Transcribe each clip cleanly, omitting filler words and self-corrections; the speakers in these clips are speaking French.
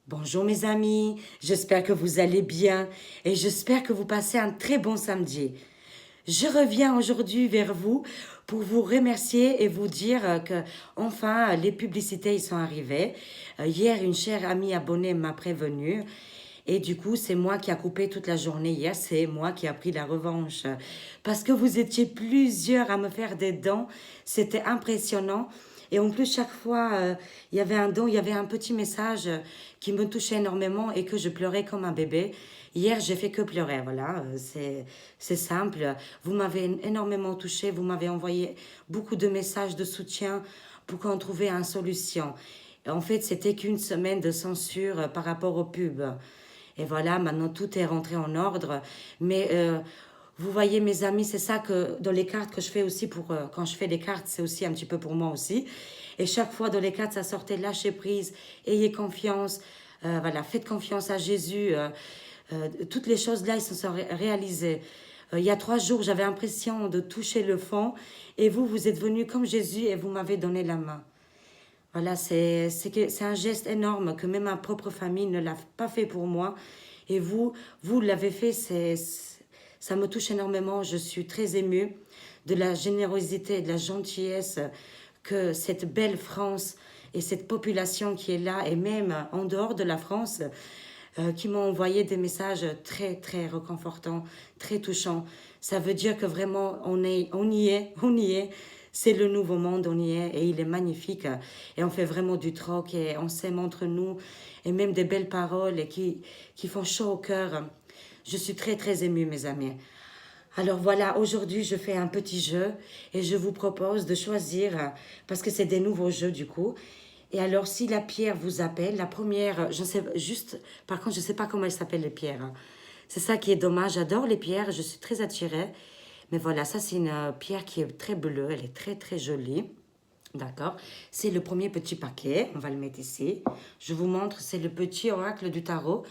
Bonjour mes amis, j'espère que vous allez bien et j'espère que vous passez un très bon samedi. Je reviens aujourd'hui vers vous pour vous remercier et vous dire que enfin les publicités ils sont arrivées. Hier, une chère amie abonnée m'a prévenu et du coup, c'est moi qui a coupé toute la journée hier, c'est moi qui a pris la revanche. Parce que vous étiez plusieurs à me faire des dons, c'était impressionnant. Et en plus, chaque fois, il y avait un don, il y avait un petit message qui me touchait énormément et que je pleurais comme un bébé. Hier, j'ai fait que pleurer, voilà, c'est simple. Vous m'avez énormément touché, vous m'avez envoyé beaucoup de messages de soutien pour qu'on trouve une solution. En fait, c'était qu'une semaine de censure par rapport aux pubs. Et voilà, maintenant tout est rentré en ordre. Mais vous voyez, mes amis, c'est ça que dans les cartes que je fais aussi pour quand je fais des cartes, c'est aussi un petit peu pour moi aussi. Et chaque fois dans les cartes, ça sortait lâcher prise, ayez confiance, voilà, faites confiance à Jésus. Toutes les choses là, ils se sont réalisées. Il y a 3 jours, j'avais l'impression de toucher le fond, et vous, vous êtes venu comme Jésus et vous m'avez donné la main. Voilà, c'est un geste énorme que même ma propre famille ne l'a pas fait pour moi. Et vous l'avez fait, ça me touche énormément. Je suis très émue de la générosité et de la gentillesse que cette belle France et cette population qui est là, et même en dehors de la France, qui m'ont envoyé des messages très, très réconfortants, très touchants. Ça veut dire que vraiment, on y est, on y est. C'est le nouveau monde, on y est, et il est magnifique. Et on fait vraiment du troc, et on s'aime entre nous, et même des belles paroles et qui font chaud au cœur. Je suis très, très émue, mes amis. Alors voilà, aujourd'hui, je fais un petit jeu et je vous propose de choisir, parce que c'est des nouveaux jeux du coup. Et alors, si la pierre vous appelle, la première, je sais juste, par contre, je ne sais pas comment elles s'appellent les pierres, hein. C'est ça qui est dommage. J'adore les pierres, je suis très attirée. Mais voilà, ça c'est une pierre qui est très bleue, elle est très très jolie. D'accord. C'est le premier petit paquet, on va le mettre ici. Je vous montre, c'est le petit oracle du tarot.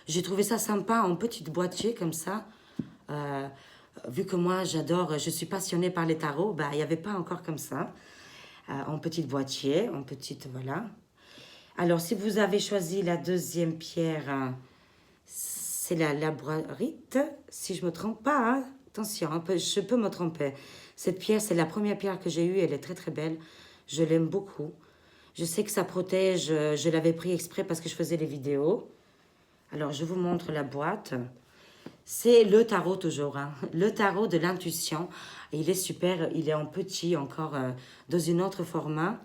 J'ai trouvé ça sympa en petite boîtier comme ça. Euh, Vu que moi j'adore, je suis passionnée par les tarots, bah, il n'y avait pas encore comme ça. En petite boîtier, en petite, voilà. Alors, si vous avez choisi la deuxième pierre, c'est la labradorite, si je ne me trompe pas, hein. Attention, je peux me tromper. Cette pierre, c'est la première pierre que j'ai eue, elle est très très belle. Je l'aime beaucoup. Je sais que ça protège, je l'avais pris exprès parce que je faisais des vidéos. Alors, je vous montre la boîte. C'est le tarot toujours, hein. Le tarot de l'intuition. Il est super, il est en petit encore, dans un autre format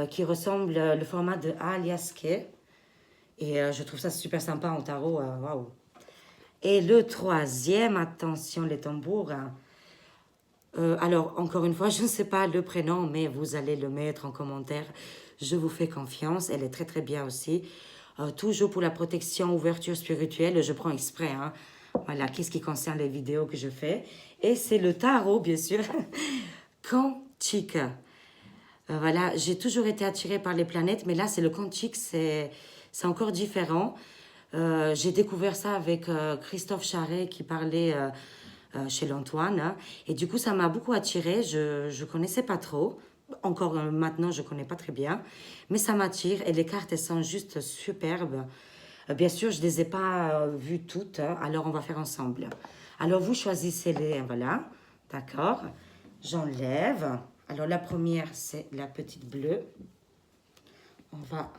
qui ressemble le format de Aliaske. Et je trouve ça super sympa en tarot, waouh. Et le troisième, attention les tambours, hein. Alors, encore une fois, je ne sais pas le prénom, mais vous allez le mettre en commentaire. Je vous fais confiance, elle est très très bien aussi. Toujours pour la protection, ouverture spirituelle, je prends exprès, hein. Voilà, qu'est-ce qui concerne les vidéos que je fais. Et c'est le tarot, bien sûr, quantique. Voilà, j'ai toujours été attirée par les planètes, mais là, c'est le quantique, c'est encore différent. J'ai découvert ça avec Christophe Charret qui parlait chez l'Antoine, hein. Et du coup, ça m'a beaucoup attirée. Je ne connaissais pas trop. Encore maintenant, je ne connais pas très bien. Mais ça m'attire et les cartes, elles sont juste superbes. Bien sûr, je ne les ai pas vues toutes, hein. Alors, on va faire ensemble. Alors, vous choisissez les, voilà. D'accord. J'enlève. Alors, la première, c'est la petite bleue. On va,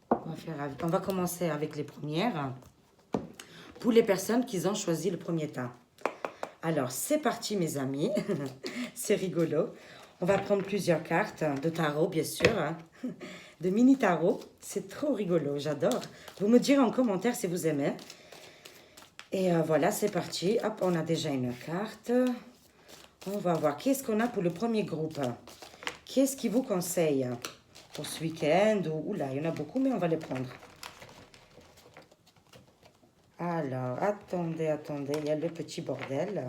on va commencer avec les premières. Pour les personnes qui ont choisi le premier tas. Alors, c'est parti, mes amis. C'est rigolo. On va prendre plusieurs cartes de tarot, bien sûr, hein. De mini tarot. C'est trop rigolo, j'adore. Vous me direz en commentaire si vous aimez. Et voilà, c'est parti. Hop, on a déjà une carte. On va voir qu'est-ce qu'on a pour le premier groupe. Qu'est-ce qui vous conseille pour ce week-end? Oula, il y en a beaucoup, mais on va les prendre. Alors, attendez, il y a le petit bordel.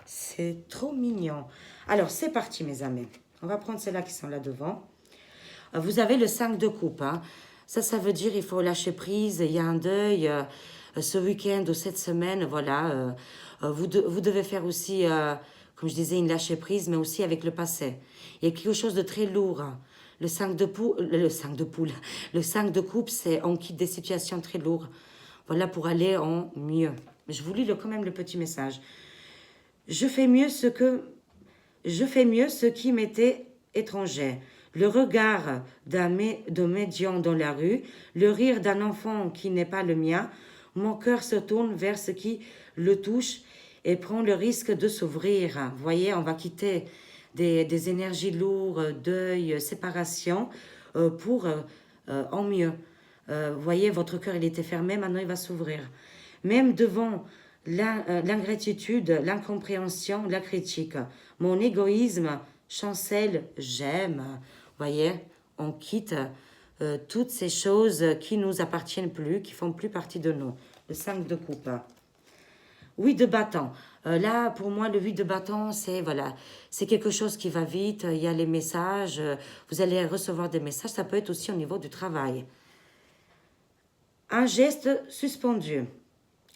C'est trop mignon. Alors, c'est parti, mes amis. On va prendre celles-là qui sont là devant. Vous avez le 5 de coupe, hein. Ça veut dire il faut lâcher prise, il y a un deuil. Ce week-end ou cette semaine, voilà. Vous devez faire aussi, comme je disais, une lâcher prise, mais aussi avec le passé. Il y a quelque chose de très lourd, hein. Le 5 de poule, le 5 de poule, le 5 de coupe, c'est on quitte des situations très lourdes. Voilà, pour aller en mieux. Je vous lis quand même le petit message. Je fais mieux ce qui m'était étranger. Le regard de médian dans la rue, le rire d'un enfant qui n'est pas le mien, mon cœur se tourne vers ce qui le touche et prend le risque de s'ouvrir. Vous voyez, on va quitter des énergies lourdes, deuil, séparation, pour en mieux. Vous voyez, votre cœur, il était fermé, maintenant il va s'ouvrir. Même devant l'ingratitude, l'incompréhension, la critique, mon égoïsme chancelle, j'aime. Vous voyez, on quitte toutes ces choses qui nous appartiennent plus, qui font plus partie de nous. Le 5 de coupe. 8 de bâton. Là, pour moi, le 8 de bâton, c'est voilà, c'est quelque chose qui va vite. Il y a les messages. Vous allez recevoir des messages. Ça peut être aussi au niveau du travail. Un geste suspendu.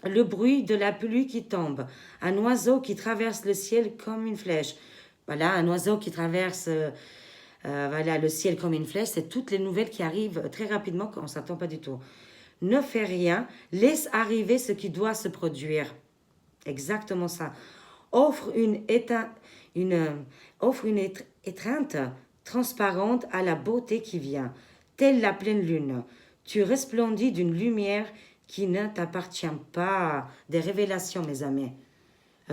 Le bruit de la pluie qui tombe. Un oiseau qui traverse le ciel comme une flèche. Voilà, un oiseau qui traverse voilà, le ciel comme une flèche. C'est toutes les nouvelles qui arrivent très rapidement quand on ne s'attend pas du tout. Ne fais rien. Laisse arriver ce qui doit se produire. Exactement ça. Offre une étreinte transparente à la beauté qui vient, telle la pleine lune. Tu resplendis d'une lumière qui ne t'appartient pas. Des révélations, mes amis,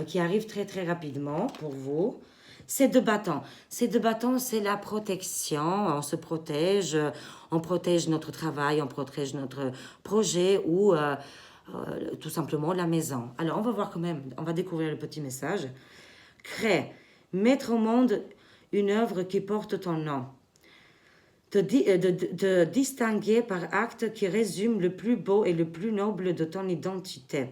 qui arrivent très très rapidement pour vous. C'est de bâtons. C'est de bâtons, c'est la protection. On se protège, on protège notre travail, on protège notre projet ou tout simplement la maison. Alors, on va voir quand même, on va découvrir le petit message. Crée, mettre au monde une œuvre qui porte ton nom. De distinguer par acte qui résume le plus beau et le plus noble de ton identité.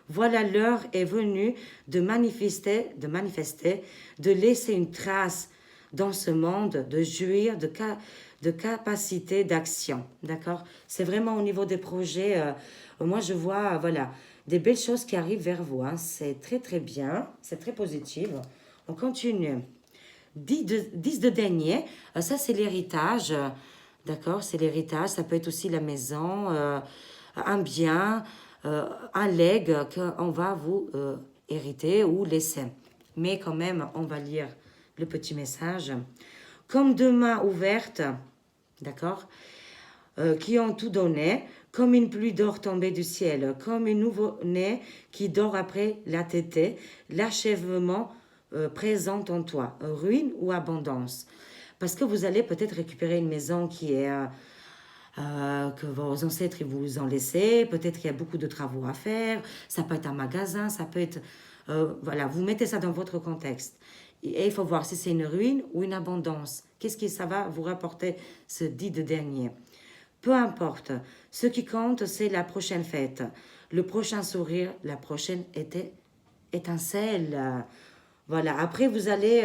Voilà, l'heure est venue de manifester, de laisser une trace dans ce monde, de jouir de capacité d'action. D'accord? C'est vraiment au niveau des projets. Moi, je vois, voilà, des belles choses qui arrivent vers vous. Hein. C'est très, très bien. C'est très positif. On continue. 10 de denier, ça c'est l'héritage, d'accord, c'est l'héritage, ça peut être aussi la maison, un bien, un legs qu'on va vous hériter ou laisser. Mais quand même, on va lire le petit message. Comme deux mains ouvertes, d'accord, qui ont tout donné, comme une pluie d'or tombée du ciel, comme un nouveau-né qui dort après la tétée, l'achèvement présente en toi, ruine ou abondance. Parce que vous allez peut-être récupérer une maison qui est que vos ancêtres vous ont laissé, peut-être qu'il y a beaucoup de travaux à faire, ça peut être un magasin, ça peut être... voilà, vous mettez ça dans votre contexte. Et il faut voir si c'est une ruine ou une abondance. Qu'est-ce que ça va vous rapporter, ce dit de dernier. Peu importe, ce qui compte, c'est la prochaine fête, le prochain sourire, la prochaine étincelle. Voilà, après vous allez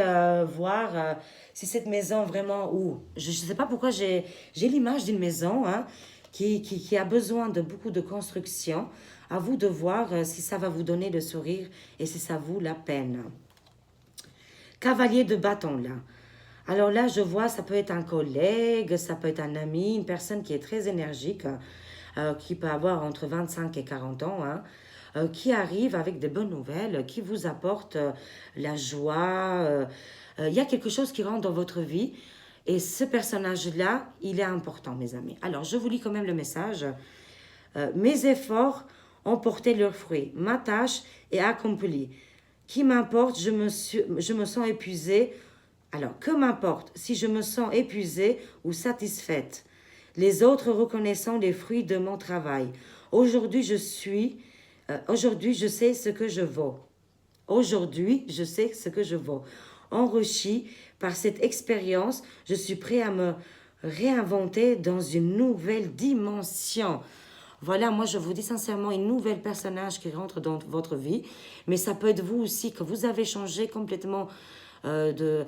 voir si cette maison vraiment, ou je ne sais pas pourquoi j'ai l'image d'une maison hein, qui a besoin de beaucoup de construction. À vous de voir si ça va vous donner le sourire et si ça vaut la peine. Cavalier de bâton là. Alors là, je vois, ça peut être un collègue, ça peut être un ami, une personne qui est très énergique, qui peut avoir entre 25 et 40 ans, hein, qui arrive avec des bonnes nouvelles, qui vous apporte la joie. Il y a quelque chose qui rentre dans votre vie. Et ce personnage-là, il est important, mes amis. Alors, je vous lis quand même le message. Mes efforts ont porté leurs fruits. Ma tâche est accomplie. Qui m'importe, je me sens épuisée. Alors, que m'importe si je me sens épuisée ou satisfaite. Les autres reconnaissant les fruits de mon travail. Aujourd'hui, je sais ce que je vaux. Aujourd'hui, je sais ce que je vaux. Enrichi par cette expérience, je suis prêt à me réinventer dans une nouvelle dimension. Voilà, moi je vous dis sincèrement, une nouvelle personnage qui rentre dans votre vie. Mais ça peut être vous aussi, que vous avez changé complètement de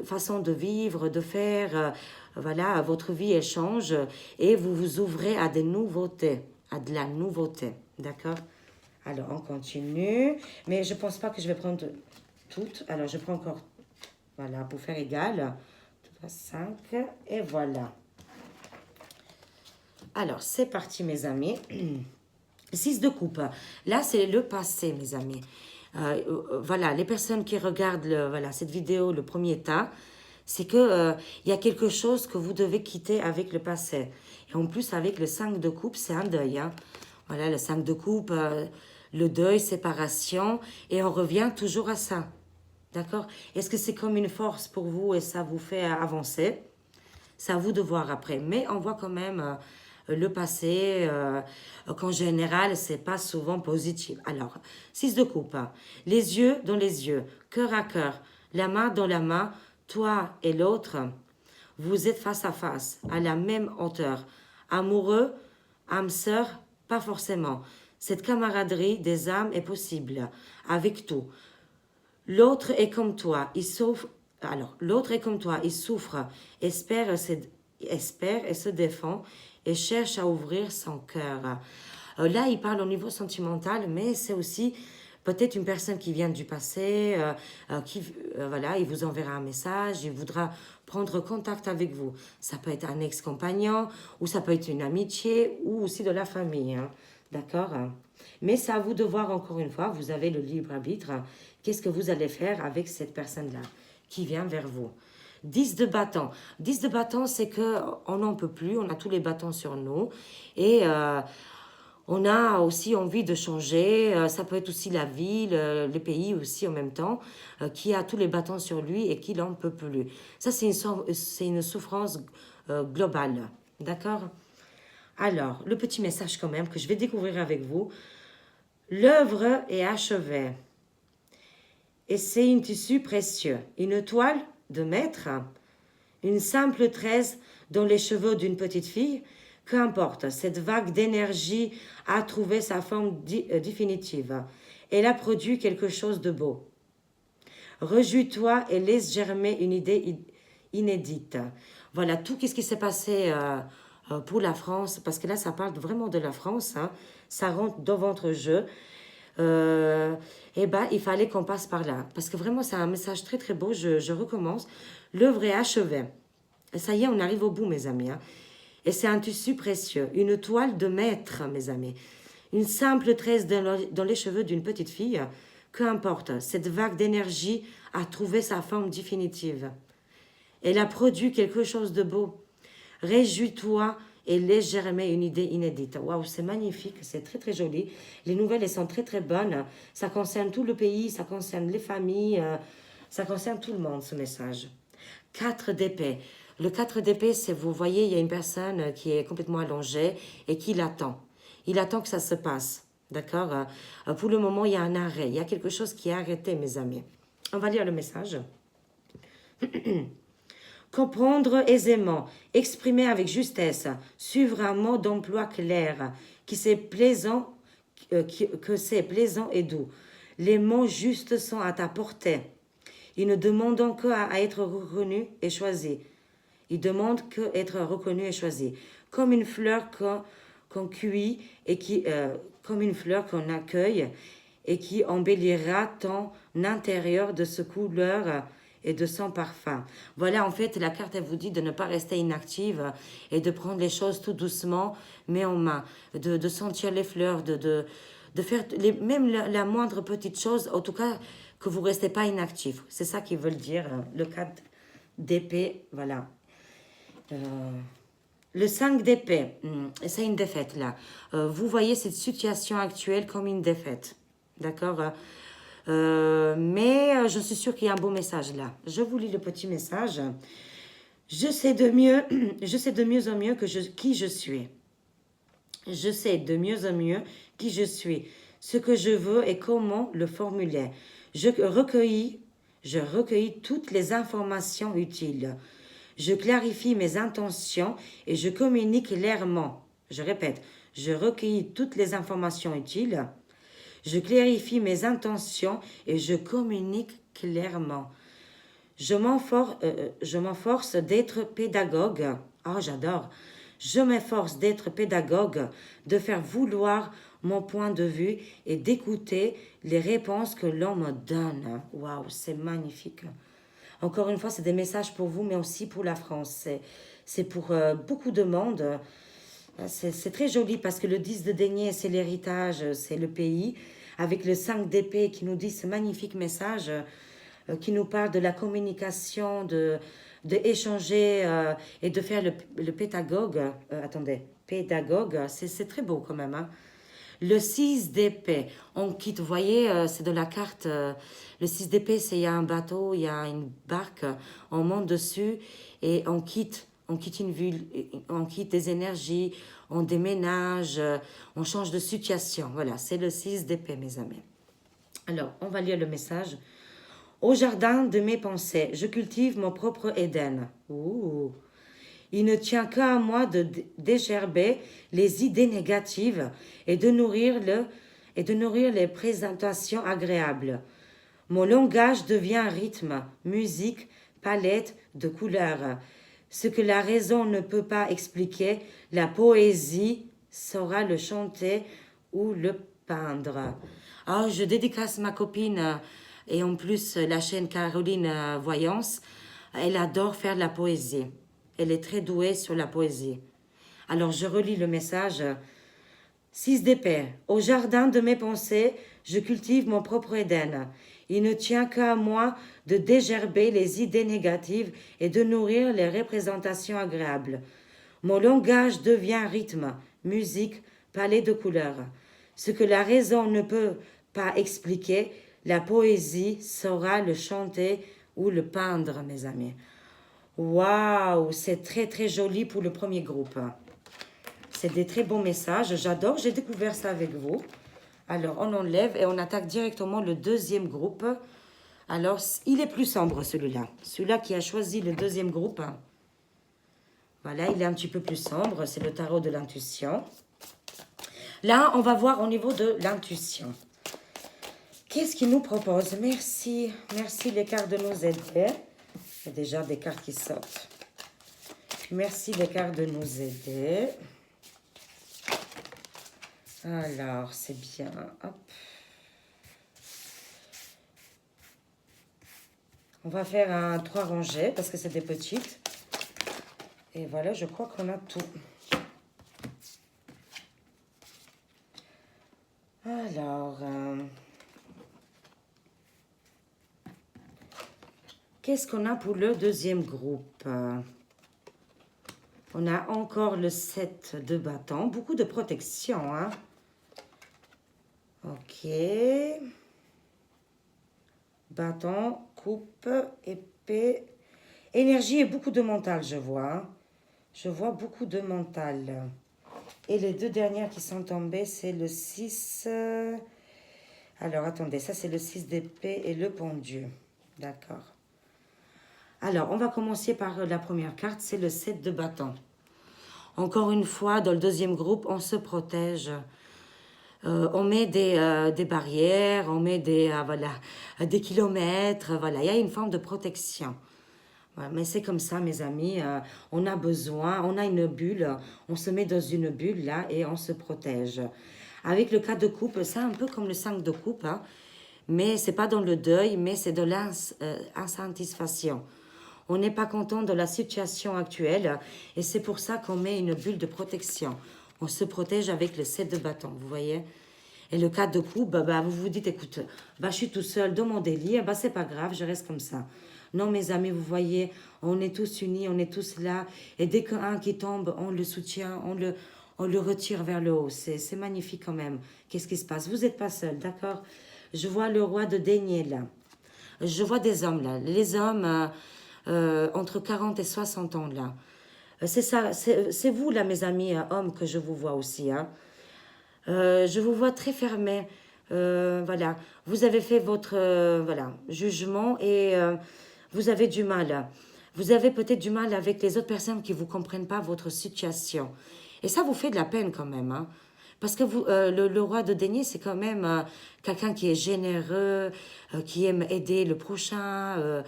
façon de vivre, de faire. Voilà, votre vie elle change et vous vous ouvrez à des nouveautés, à de la nouveauté. D'accord? Alors, on continue. Mais je ne pense pas que je vais prendre toutes. Alors, je prends encore, voilà, pour faire égal. 5, et voilà. Alors, c'est parti, mes amis. 6 de coupe. Là, c'est le passé, mes amis. Voilà, les personnes qui regardent voilà, cette vidéo, le premier tas, c'est que il y a quelque chose que vous devez quitter avec le passé. Et en plus, avec le 5 de coupe, c'est un deuil. Hein. Voilà, le 5 de coupe, le deuil, séparation, et on revient toujours à ça. D'accord? Est-ce que c'est comme une force pour vous et ça vous fait avancer? C'est à vous de voir après. Mais on voit quand même le passé, qu'en général, c'est pas souvent positif. Alors, 6 de coupe. Les yeux dans les yeux, cœur à cœur, la main dans la main, toi et l'autre, vous êtes face à face, à la même hauteur. Amoureux, âme sœur, pas forcément. Cette camaraderie des âmes est possible, avec tout. L'autre est comme toi, il souffre. Alors, l'autre est comme toi, il souffre, espère et se défend et cherche à ouvrir son cœur. Là, il parle au niveau sentimental, mais c'est aussi peut-être une personne qui vient du passé, voilà, il vous enverra un message, il voudra prendre contact avec vous. Ça peut être un ex-compagnon, ou ça peut être une amitié, ou aussi de la famille. Hein. D'accord? Mais c'est à vous de voir encore une fois, vous avez le libre arbitre. Qu'est-ce que vous allez faire avec cette personne-là qui vient vers vous? 10 de bâton. 10 de bâton, c'est qu'on n'en peut plus, on a tous les bâtons sur nous. Et on a aussi envie de changer. Ça peut être aussi la ville, les pays aussi en même temps, qui a tous les bâtons sur lui et qui n'en peut plus. Ça, c'est une souffrance globale. D'accord? Alors, le petit message quand même que je vais découvrir avec vous. L'œuvre est achevée. Et c'est un tissu précieux. Une toile de maître, une simple tresse dans les cheveux d'une petite fille, qu'importe, cette vague d'énergie a trouvé sa forme définitive. Elle a produit quelque chose de beau. Rejouis-toi et laisse germer une idée inédite. Voilà tout ce qui s'est passé pour la France, parce que là, ça parle vraiment de la France. Hein. Ça rentre dans votre jeu. Il fallait qu'on passe par là. Parce que vraiment, c'est un message très très beau. Je recommence. L'œuvre est achevée. Et ça y est, on arrive au bout, mes amis. Hein. Et c'est un tissu précieux. Une toile de maître, mes amis. Une simple tresse dans les cheveux d'une petite fille. Qu'importe, cette vague d'énergie a trouvé sa forme définitive. Elle a produit quelque chose de beau. Réjouis-toi et laisse germer une idée inédite. Waouh, c'est magnifique, c'est très très joli. Les nouvelles, elles sont très très bonnes. Ça concerne tout le pays, ça concerne les familles, ça concerne tout le monde, ce message. 4 d'épée. Le 4 d'épée, c'est, vous voyez, il y a une personne qui est complètement allongée et qui l'attend. Il attend que ça se passe, d'accord? Pour le moment, il y a un arrêt. Il y a quelque chose qui est arrêté, mes amis. On va lire le message. Comprendre aisément, exprimer avec justesse, suivre un mode d'emploi clair, que c'est plaisant et doux. Les mots justes sont à ta portée. Ils ne demandent qu'à être reconnus et choisis. Ils demandent qu'être reconnus et choisis. Comme une fleur qu'on cueille et comme une fleur qu'on accueille et qui embellira ton intérieur de ce couleur et de son parfum. Voilà, en fait, la carte, elle vous dit de ne pas rester inactive et de prendre les choses tout doucement, mais en main, de sentir les fleurs, de faire même la moindre petite chose, en tout cas, que vous ne restez pas inactif. C'est ça qu'ils veulent dire, le 4 d'épée, voilà. Le 5 d'épée, c'est une défaite, là. Vous voyez cette situation actuelle comme une défaite, d'accord? Mais je suis sûre qu'il y a un beau message là. Je vous lis le petit message. Je sais de mieux en mieux qui je suis. Je sais de mieux en mieux qui je suis, ce que je veux et comment le formuler. Je recueillis toutes les informations utiles. Je clarifie mes intentions et je communique clairement. Je répète, je recueillis toutes les informations utiles. Je clarifie mes intentions et je communique clairement. Je m'efforce d'être pédagogue. Oh, j'adore. Je m'efforce d'être pédagogue, de faire vouloir mon point de vue et d'écouter les réponses que l'on me donne. Waouh, c'est magnifique. Encore une fois, c'est des messages pour vous, mais aussi pour la France. C'est pour beaucoup de monde. C'est très joli parce que le 10 de denier, c'est l'héritage, c'est le pays, avec le 5 d'épée qui nous dit ce magnifique message, qui nous parle de la communication, de échanger et de faire le pédagogue. Attendez, pédagogue, c'est très beau quand même. Hein. Le 6 d'épée, on quitte, vous voyez, c'est de la carte. Le 6 d'épée, c'est il y a un bateau, il y a une barque, on monte dessus et on quitte une ville, on quitte des énergies, on déménage, on change de situation. Voilà, c'est le 6 d'épée, mes amis. Alors, on va lire le message. Au jardin de mes pensées, je cultive mon propre Éden. Ouh. Il ne tient qu'à moi de dégerber les idées négatives et de nourrir les présentations agréables. Mon langage devient rythme, musique, palette de couleurs. Ce que la raison ne peut pas expliquer, la poésie saura le chanter ou le peindre. Ah, je dédicace ma copine et en plus la chaîne Caroline Voyance. Elle adore faire de la poésie. Elle est très douée sur la poésie. Alors je relis le message. 6 d'épée. Au jardin de mes pensées, je cultive mon propre Éden. Il ne tient qu'à moi de dégerber les idées négatives et de nourrir les représentations agréables. Mon langage devient rythme, musique, palette de couleurs. Ce que la raison ne peut pas expliquer, la poésie saura le chanter ou le peindre, mes amis. Waouh, c'est très très joli pour le premier groupe. C'est des très bons messages, j'adore, j'ai découvert ça avec vous. Alors, on enlève et on attaque directement le deuxième groupe. Alors, il est plus sombre celui-là. Celui-là qui a choisi le deuxième groupe. Voilà, il est un petit peu plus sombre, c'est le tarot de l'intuition. Là, on va voir au niveau de l'intuition. Qu'est-ce qu'il nous propose? Merci, merci les cartes de nous aider. Il y a déjà des cartes qui sortent. Merci les cartes de nous aider. Alors, c'est bien. Hop. On va faire un 3 rangées parce que c'est des petites. Et voilà, je crois qu'on a tout. Alors, qu'est-ce qu'on a pour le deuxième groupe? On a encore le 7 de bâton. Beaucoup de protection, hein? Ok. Bâton, coupe, épée. Énergie et beaucoup de mental, je vois. Hein? Je vois beaucoup de mental. Et les deux dernières qui sont tombées, c'est le 6. Alors, attendez, ça c'est le 6 d'épée et le pendu. D'accord. Alors, on va commencer par la première carte, c'est le 7 de bâton. Encore une fois, dans le deuxième groupe, on se protège. On met des barrières, on met des kilomètres. Voilà, il y a une forme de protection. Voilà, mais c'est comme ça, mes amis. On a besoin, on a une bulle. On se met dans une bulle, là, et on se protège. Avec le 4 de coupe, c'est un peu comme le 5 de coupe. Hein, mais c'est pas dans le deuil, mais c'est de l'insatisfaction. On n'est pas content de la situation actuelle et c'est pour ça qu'on met une bulle de protection. On se protège avec le 7 de bâton, vous voyez. Et le 4 de coupe, vous vous dites, écoute, je suis tout seul dans mon délire, c'est pas grave, je reste comme ça. Non, mes amis, vous voyez, on est tous unis, on est tous là. Et dès qu'un qui tombe, on le soutient, on le retire vers le haut. C'est magnifique quand même. Qu'est-ce qui se passe? Vous n'êtes pas seul, d'accord? Je vois le roi de denier là. Je vois des hommes là. Les hommes... entre 40 et 60 ans là. C'est ça, c'est vous là mes amis hommes que je vous vois aussi. Hein. Je vous vois très fermé. Voilà, vous avez fait votre jugement et vous avez du mal. Vous avez peut-être du mal avec les autres personnes qui ne vous comprennent pas votre situation. Et ça vous fait de la peine quand même. Hein. Parce que vous, le roi de denier, c'est quand même quelqu'un qui est généreux, qui aime aider le prochain,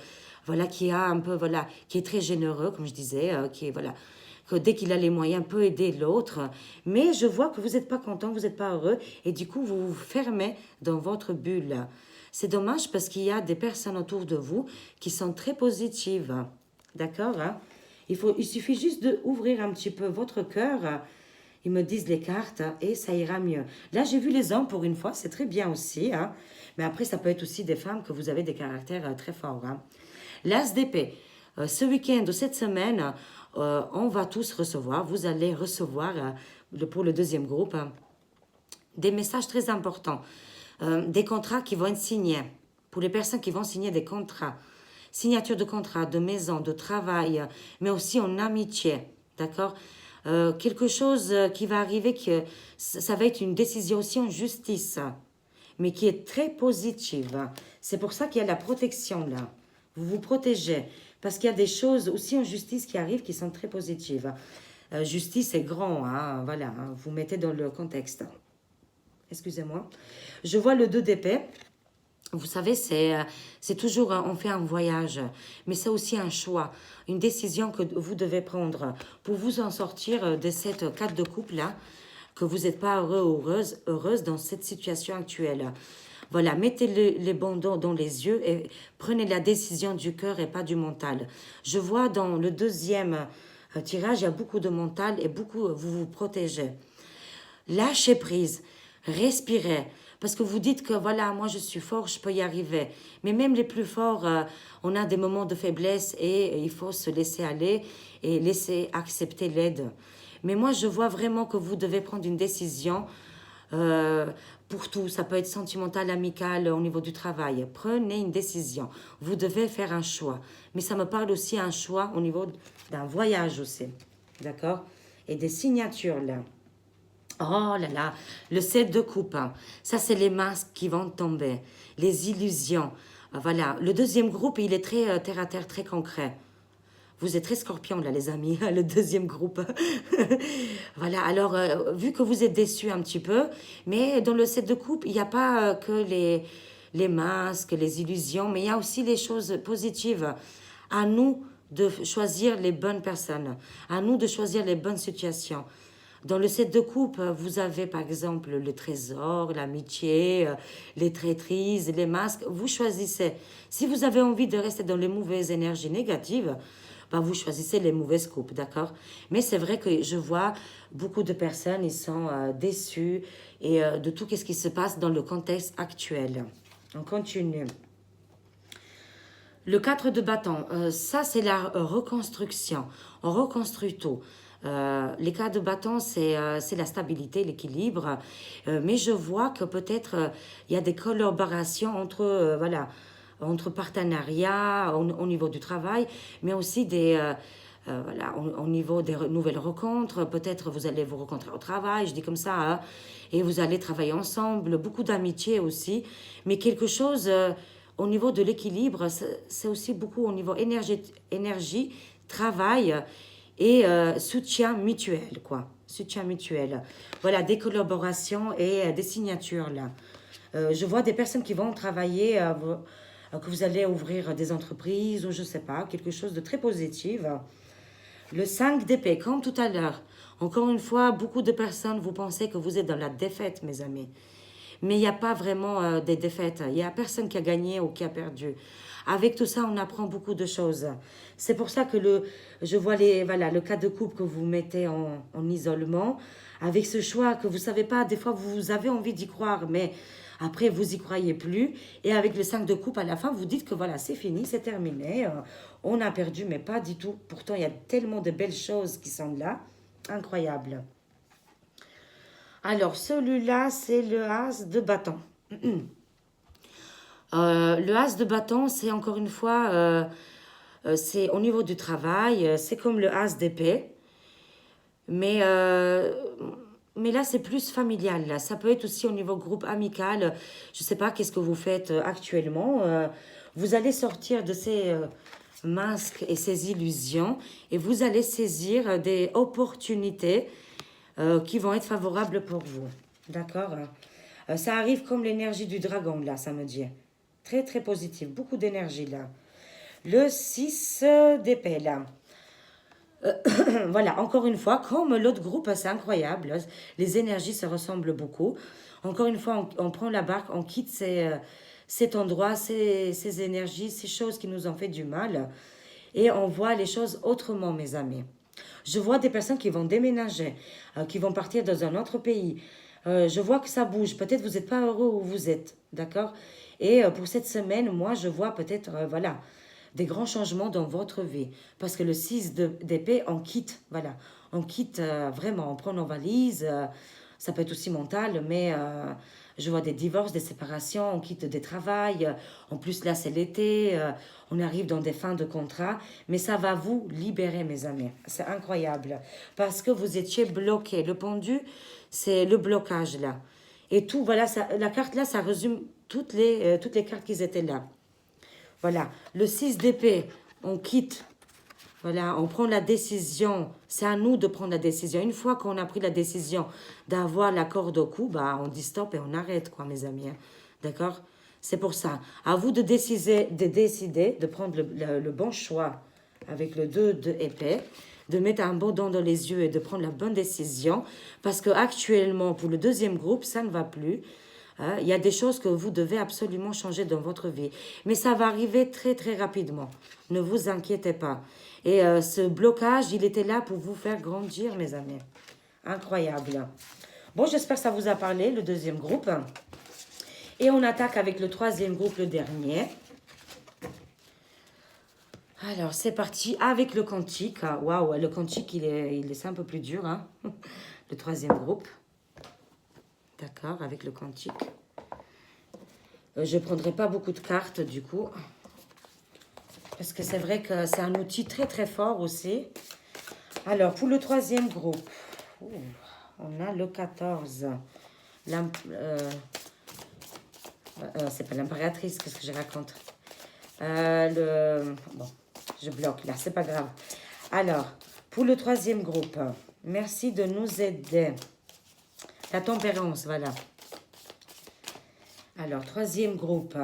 qui a un peu, qui est très généreux, comme je disais, qui est, que dès qu'il a les moyens, peut aider l'autre. Mais je vois que vous n'êtes pas content, vous n'êtes pas heureux, et du coup, vous vous fermez dans votre bulle. C'est dommage parce qu'il y a des personnes autour de vous qui sont très positives. D'accord, hein? Il suffit juste d'ouvrir un petit peu votre cœur. Ils me disent les cartes et ça ira mieux. Là, j'ai vu les hommes pour une fois, c'est très bien aussi, hein. Mais après, ça peut être aussi des femmes que vous avez des caractères très forts, hein. L'as d'épée. Ce week-end ou cette semaine, on va tous recevoir, vous allez recevoir pour le deuxième groupe, hein, des messages très importants, des contrats qui vont être signés. Pour les personnes qui vont signer des contrats, signature de contrats, de maison, de travail, mais aussi en amitié, d'accord? Quelque chose qui va arriver, que ça va être une décision aussi en justice, mais qui est très positive. C'est pour ça qu'il y a la protection là. Vous vous protégez, parce qu'il y a des choses aussi en justice qui arrivent qui sont très positives. Justice est grand, hein, voilà, hein, vous mettez dans le contexte. Excusez-moi. Je vois le 2 d'épée. Vous savez, c'est toujours, on fait un voyage, mais c'est aussi un choix, une décision que vous devez prendre pour vous en sortir de cette 4 de coupe là, que vous n'êtes pas heureux ou heureuse dans cette situation actuelle. Voilà, mettez les bandeaux dans les yeux et prenez la décision du cœur et pas du mental. Je vois dans le deuxième tirage, il y a beaucoup de mental et beaucoup, vous vous protégez. Lâchez prise, respirez. Parce que vous dites que voilà, moi je suis fort, je peux y arriver. Mais même les plus forts, on a des moments de faiblesse et il faut se laisser aller et laisser accepter l'aide. Mais moi je vois vraiment que vous devez prendre une décision pour tout. Ça peut être sentimental, amical, au niveau du travail. Prenez une décision. Vous devez faire un choix. Mais ça me parle aussi un choix au niveau d'un voyage aussi. D'accord? Et des signatures là. Oh là là, le 7 de coupe, hein. Ça c'est les masques qui vont tomber, les illusions. Voilà, le deuxième groupe, il est très terre à terre, très concret. Vous êtes très scorpion là les amis, le deuxième groupe. Voilà, alors vu que vous êtes déçus un petit peu, mais dans le 7 de coupe, il n'y a pas que les masques, les illusions, mais il y a aussi les choses positives. À nous de choisir les bonnes personnes, à nous de choisir les bonnes situations. Dans le 7 de coupe, vous avez par exemple le trésor, l'amitié, les traîtrises, les masques. Vous choisissez. Si vous avez envie de rester dans les mauvaises énergies négatives, ben vous choisissez les mauvaises coupes, d'accord? Mais c'est vrai que je vois beaucoup de personnes, ils sont déçus et de tout ce qui se passe dans le contexte actuel. On continue. Le 4 de bâton, ça c'est la reconstruction. On reconstruit tout. Les 4 de bâton, c'est la stabilité, l'équilibre. Mais je vois que peut-être il y a des collaborations entre, voilà, entre partenariats au niveau du travail, mais aussi voilà, au niveau des nouvelles rencontres. Peut-être vous allez vous rencontrer au travail, je dis comme ça, hein, et vous allez travailler ensemble. Beaucoup d'amitié aussi, mais quelque chose au niveau de l'équilibre, c'est aussi beaucoup au niveau énergie, travail et soutien mutuel, quoi. Soutien mutuel. Voilà, des collaborations et des signatures, là. Je vois des personnes qui vont travailler, que vous allez ouvrir des entreprises ou je sais pas, quelque chose de très positif. Le 5 d'épée, comme tout à l'heure. Encore une fois, beaucoup de personnes, vous pensez que vous êtes dans la défaite, mes amis. Mais il n'y a pas vraiment des défaites. Il n'y a personne qui a gagné ou qui a perdu. Avec tout ça, on apprend beaucoup de choses. C'est pour ça que je vois voilà, le cas de couple que vous mettez en isolement. Avec ce choix que vous ne savez pas, des fois vous avez envie d'y croire, mais après vous y croyez plus. Et avec le 5 de coupe, à la fin, vous dites que voilà, c'est fini, c'est terminé. On a perdu, mais pas du tout. Pourtant, il y a tellement de belles choses qui sont là. Incroyable. Alors, celui-là, c'est le as de bâton. Le as de bâton, c'est encore une fois, c'est au niveau du travail, c'est comme le as d'épée. Mais, mais là, c'est plus familial. Là. Ça peut être aussi au niveau groupe amical. Je ne sais pas qu'est-ce que vous faites actuellement. Vous allez sortir de ces masques et ces illusions et vous allez saisir des opportunités qui vont être favorables pour vous. D'accord? Ça arrive comme l'énergie du dragon, là, samedi. Très, très positif. Beaucoup d'énergie, là. Le 6 d'épée, là. Voilà, encore une fois, comme l'autre groupe, c'est incroyable. Les énergies se ressemblent beaucoup. Encore une fois, on prend la barque, on quitte cet endroit, ces énergies, ces choses qui nous ont fait du mal. Et on voit les choses autrement, mes amis. Je vois des personnes qui vont déménager, qui vont partir dans un autre pays. Je vois que ça bouge. Peut-être vous n'êtes pas heureux où vous êtes, d'accord? Et pour cette semaine, moi, je vois peut-être, voilà, des grands changements dans votre vie. Parce que le 6 d'épée, on quitte, voilà. On quitte vraiment, on prend nos valises. Ça peut être aussi mental, mais je vois des divorces, des séparations, on quitte des travails. En plus, là, c'est l'été. On arrive dans des fins de contrat. Mais ça va vous libérer, mes amis. C'est incroyable. Parce que vous étiez bloqué. Le pendu, c'est le blocage, là. Et tout, voilà, ça, la carte, là, ça résume toutes les cartes qui étaient là. Voilà, le 6 d'épée, on quitte, voilà, on prend la décision. C'est à nous de prendre la décision. Une fois qu'on a pris la décision d'avoir la corde au cou, bah, on dit stop et on arrête, quoi, mes amis. Hein. D'accord? C'est pour ça. À vous de décider, de prendre le bon choix avec le 2 d'épée, de mettre un bon dent dans les yeux et de prendre la bonne décision. Parce que actuellement, pour le deuxième groupe, ça ne va plus. Hein, il y a des choses que vous devez absolument changer dans votre vie. Mais ça va arriver très, très rapidement. Ne vous inquiétez pas. Et ce blocage, il était là pour vous faire grandir, mes amis. Incroyable. Bon, j'espère que ça vous a parlé, le deuxième groupe. Et on attaque avec le troisième groupe, le dernier. Alors, c'est parti avec le cantique. Waouh, le cantique, c'est un peu plus dur. Hein. Le troisième groupe. D'accord, avec le cantique. Je ne prendrai pas beaucoup de cartes, du coup. Parce que c'est vrai que c'est un outil très, très fort aussi. Alors, pour le troisième groupe, on a le 14. C'est pas l'impératrice, qu'est-ce que je raconte? Bon, je bloque là, c'est pas grave. Alors, pour le troisième groupe, merci de nous aider. La tempérance, voilà. Alors, troisième groupe.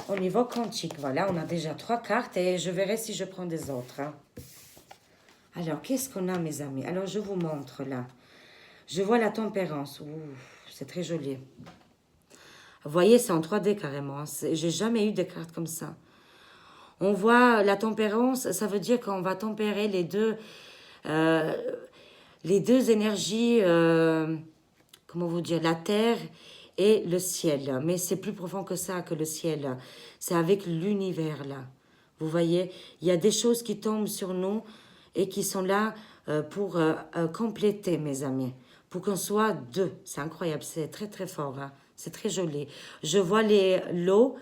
Au niveau quantique, voilà, on a déjà 3 cartes et je verrai si je prends des autres. Hein. Alors, qu'est-ce qu'on a, mes amis? Alors, je vous montre là. Je vois la tempérance. C'est très joli. Vous voyez, c'est en 3D carrément. J'ai jamais eu des cartes comme ça. On voit la tempérance, ça veut dire qu'on va tempérer les deux énergies, comment vous dire, la terre et le ciel. Mais c'est plus profond que ça, que le ciel. C'est avec l'univers, là. Vous voyez, il y a des choses qui tombent sur nous et qui sont là pour compléter, mes amis. Pour qu'on soit deux. C'est incroyable, c'est très, très fort. Hein. C'est très joli. Je vois l'eau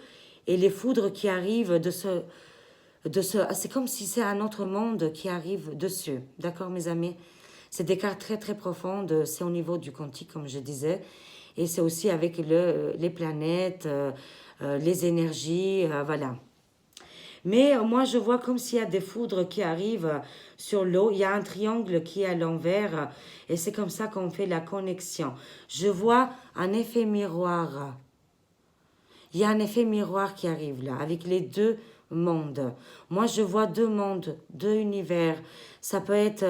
et les foudres qui arrivent c'est comme si c'est un autre monde qui arrive dessus. D'accord, mes amis? C'est des cartes très, très profondes. C'est au niveau du quantique, comme je disais. Et c'est aussi avec les planètes, les énergies, voilà. Mais moi, je vois comme s'il y a des foudres qui arrivent sur l'eau. Il y a un triangle qui est à l'envers. Et c'est comme ça qu'on fait la connexion. Je vois un effet miroir. Il y a un effet miroir qui arrive là, avec les deux mondes. Moi, je vois 2 mondes, 2 univers. Ça peut être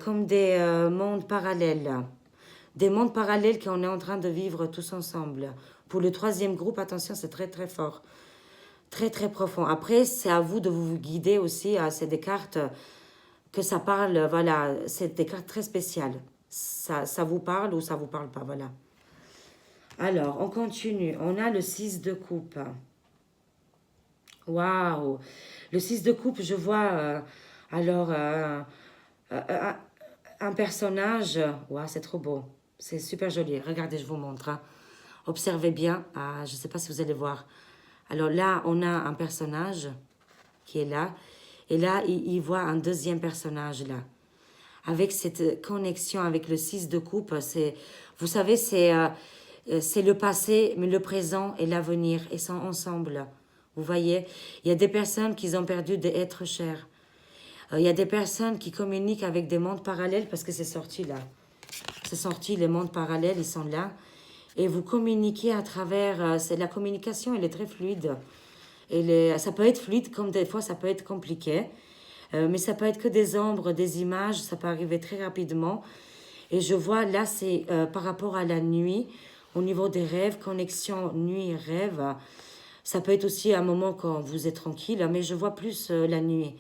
comme des mondes parallèles. Des mondes parallèles qu'on est en train de vivre tous ensemble. Pour le troisième groupe, attention, c'est très très fort. Très très profond. Après, c'est à vous de vous guider aussi. C'est des cartes que ça parle, voilà. C'est des cartes très spéciales. Ça vous parle ou ça vous parle pas, voilà. Alors, on continue. On a le 6 de coupe. Waouh! Le 6 de coupe, je vois alors un personnage. Waouh, c'est trop beau. C'est super joli. Regardez, je vous montre. Hein. Observez bien. Je ne sais pas si vous allez voir. Alors là, on a un personnage qui est là. Et là, il voit un deuxième personnage là. Avec cette connexion avec le 6 de coupe, vous savez, c'est le passé, mais le présent et l'avenir. Ils sont ensemble. Vous voyez, il y a des personnes qui ont perdu des êtres chers. Il y a des personnes qui communiquent avec des mondes parallèles parce que c'est sorti là. C'est sorti, les mondes parallèles, ils sont là. Et vous communiquez à travers... la communication, elle est très fluide. Ça peut être fluide comme des fois, ça peut être compliqué. Mais ça peut être que des ombres, des images, ça peut arriver très rapidement. Et je vois là, c'est par rapport à la nuit. au niveau des rêves, connexion nuit-rêve. Ça peut être aussi un moment quand vous êtes tranquille, mais je vois plus la nuit.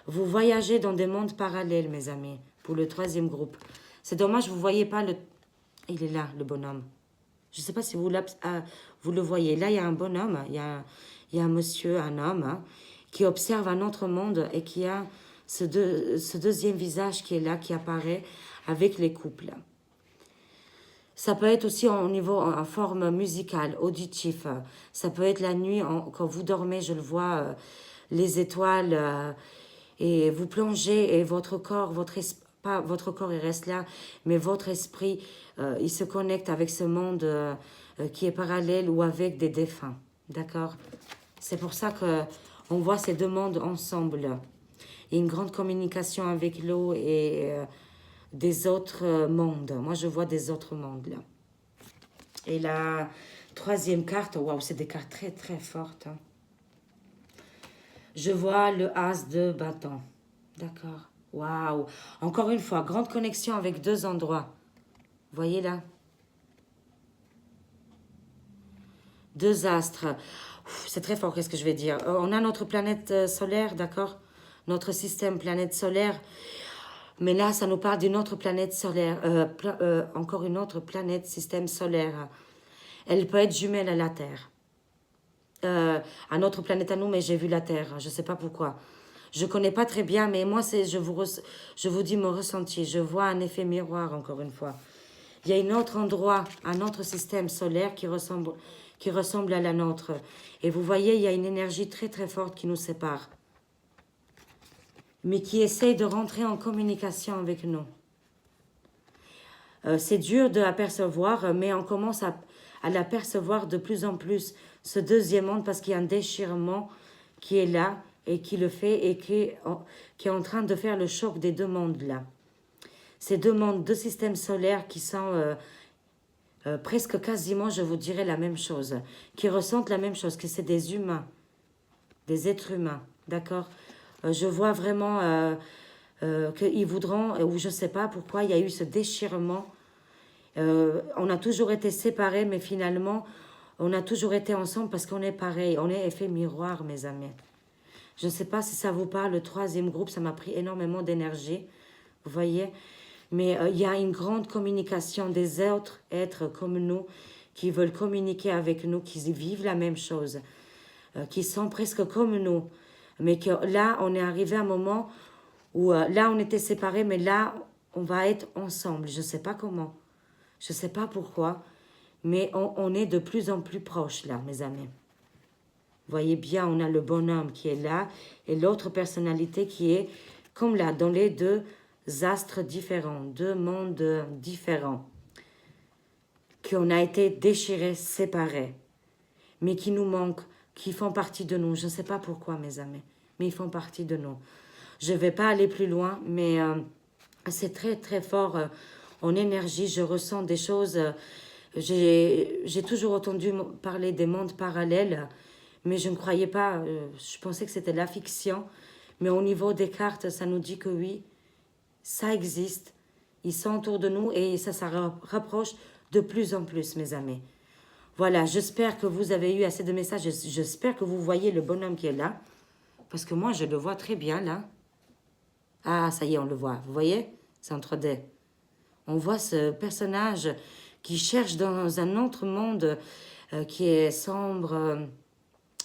Vous voyagez dans des mondes parallèles, mes amis, pour le troisième groupe. C'est dommage, vous ne voyez pas le... Il est là, le bonhomme. Je ne sais pas si vous le voyez. Là, il y a un bonhomme, il y a un monsieur, un homme, hein, qui observe un autre monde et qui a ce deuxième visage qui est là, qui apparaît avec les couples. Ça peut être aussi au niveau, en forme musicale, auditif. Ça peut être la nuit, quand vous dormez, je le vois, les étoiles, et vous plongez, et votre corps, pas votre corps, il reste là, mais votre esprit, il se connecte avec ce monde qui est parallèle ou avec des défunts. D'accord? C'est pour ça que on voit ces deux mondes ensemble. Il y a une grande communication avec l'eau et des autres mondes. Moi, je vois des autres mondes là. Et la troisième carte, waouh, c'est des cartes très très fortes. Hein. Je vois le as de bâton. D'accord. Waouh. Encore une fois, grande connexion avec deux endroits. Voyez là? Deux astres. C'est très fort, qu'est-ce que je vais dire? On a notre planète solaire, d'accord? Notre système planète solaire. Mais là, ça nous parle d'une autre planète solaire. Encore une autre planète, système solaire. Elle peut être jumelle à la Terre. À notre planète à nous, mais j'ai vu la Terre. Je ne sais pas pourquoi. Je ne connais pas très bien, mais moi, je vous dis mon ressenti. Je vois un effet miroir, encore une fois. Il y a un autre endroit, un autre système solaire qui ressemble à la nôtre. Et vous voyez, il y a une énergie très très forte qui nous sépare. Mais qui essaye de rentrer en communication avec nous. C'est dur de l'apercevoir, mais on commence à l'apercevoir de plus en plus, ce deuxième monde, parce qu'il y a un déchirement qui est là, et qui le fait, et qui est en train de faire le choc des deux mondes là. Ces deux mondes, deux systèmes solaires qui sont presque quasiment, je vous dirais, la même chose, qui ressentent la même chose, que c'est des humains, des êtres humains, d'accord? Je vois vraiment qu'ils voudront, ou je ne sais pas pourquoi, il y a eu ce déchirement. On a toujours été séparés, mais finalement, on a toujours été ensemble parce qu'on est pareil. On est effet miroir, mes amis. Je ne sais pas si ça vous parle, le troisième groupe, ça m'a pris énormément d'énergie, vous voyez. Mais il y a une grande communication des autres êtres comme nous, qui veulent communiquer avec nous, qui vivent la même chose, qui sont presque comme nous. Mais que là, on est arrivé à un moment où là, on était séparés, mais là, on va être ensemble. Je ne sais pas comment, je ne sais pas pourquoi, mais on est de plus en plus proches là, mes amis. Vous voyez bien, on a le bonhomme qui est là et l'autre personnalité qui est comme là, dans les deux astres différents, deux mondes différents, qu'on a été déchirés, séparés, mais qui nous manquent, qui font partie de nous. Je ne sais pas pourquoi, mes amis, mais ils font partie de nous. Je ne vais pas aller plus loin, mais c'est très, très fort en énergie. Je ressens des choses. J'ai toujours entendu parler des mondes parallèles, mais je ne croyais pas. Je pensais que c'était la fiction. Mais au niveau des cartes, ça nous dit que oui, ça existe. Ils sont autour de nous et ça rapproche de plus en plus, mes amis. Voilà, j'espère que vous avez eu assez de messages. J'espère que vous voyez le bonhomme qui est là. Parce que moi, je le vois très bien, là. Ah, ça y est, on le voit. Vous voyez? C'est en 3D. On voit ce personnage qui cherche dans un autre monde qui est sombre.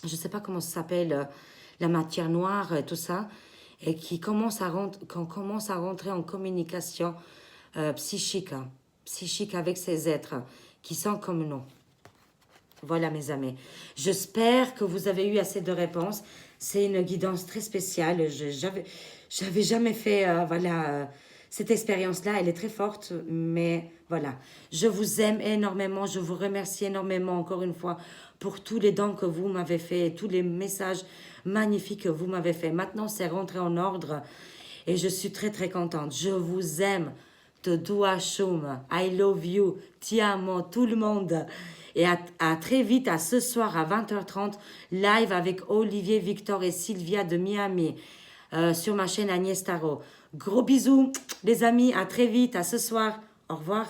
Je ne sais pas comment ça s'appelle, la matière noire, tout ça. Et qui commence qu'on commence à rentrer en communication psychique. Psychique avec ces êtres qui sont comme nous. Voilà, mes amis. J'espère que vous avez eu assez de réponses. C'est une guidance très spéciale. J'avais jamais fait cette expérience-là. Elle est très forte, mais voilà. Je vous aime énormément. Je vous remercie énormément, encore une fois, pour tous les dons que vous m'avez fait, tous les messages magnifiques que vous m'avez fait. Maintenant, c'est rentré en ordre et je suis très, très contente. Je vous aime. Te dois chum. I love you. Ti amo, tout le monde. Et à très vite, à ce soir à 20h30, live avec Olivier, Victor et Sylvia de Miami sur ma chaîne Agnès Tarot. Gros bisous, les amis. À très vite, à ce soir. Au revoir.